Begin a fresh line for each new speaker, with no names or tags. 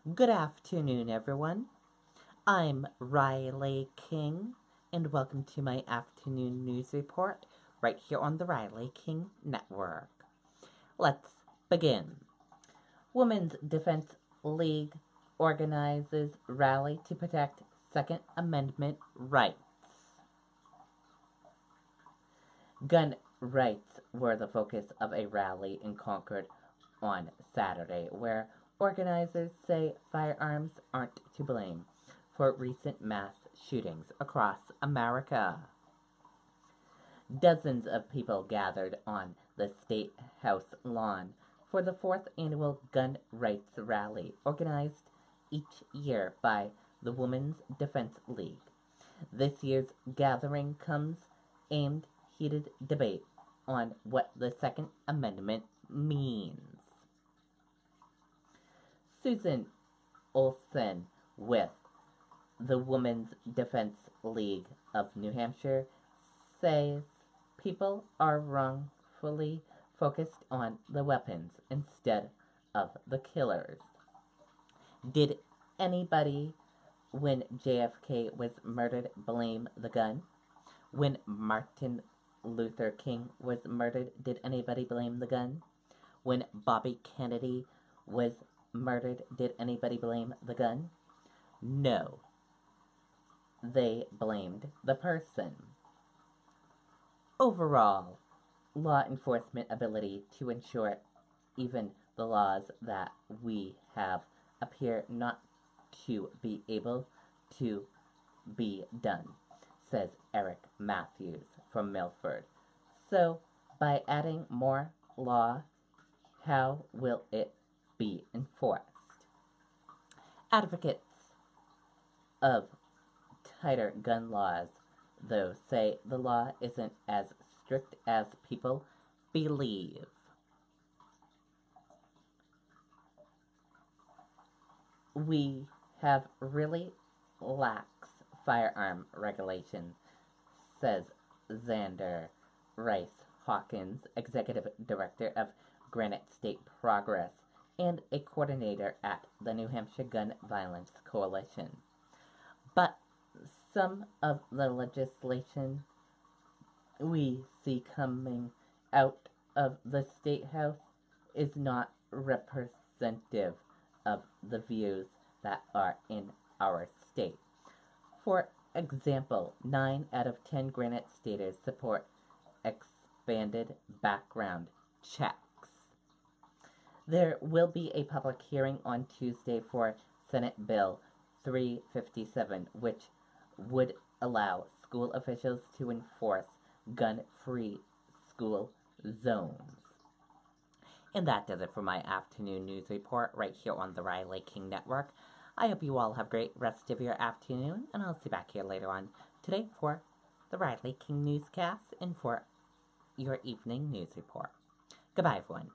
Good afternoon, everyone. I'm Riley King, and welcome to my afternoon news report right here on the Riley King Network. Let's begin. Women's Defense League organizes rally to protect Second Amendment rights. Gun rights were the focus of a rally in Concord on Saturday, where organizers say firearms aren't to blame for recent mass shootings across America. Dozens of people gathered on the State House lawn for the fourth annual gun rights rally organized each year by the Women's Defense League. This year's gathering comes amid heated debate on what the Second Amendment means. Susan Olson with the Women's Defense League of New Hampshire says people are wrongfully focused on the weapons instead of the killers. Did anybody, when JFK was murdered, blame the gun? When Martin Luther King was murdered, did anybody blame the gun? When Bobby Kennedy was murdered, did anybody blame the gun? No. They blamed the person. Overall, law enforcement ability to ensure even the laws that we have appear not to be able to be done, says Eric Matthews from Milford. So, by adding more law, how will it be enforced? Advocates of tighter gun laws, though, say the law isn't as strict as people believe. We have really lax firearm regulations, says Xander Rice Hawkins, Executive Director of Granite State Progress and a coordinator at the New Hampshire Gun Violence Coalition. But some of the legislation we see coming out of the State House is not representative of the views that are in our state. For example, 9 out of 10 Granite Staters support expanded background checks. There will be a public hearing on Tuesday for Senate Bill 357, which would allow school officials to enforce gun-free school zones. And that does it for my afternoon news report right here on the Riley King Network. I hope you all have a great rest of your afternoon, and I'll see you back here later on today for the Riley King newscast and for your evening news report. Goodbye, everyone.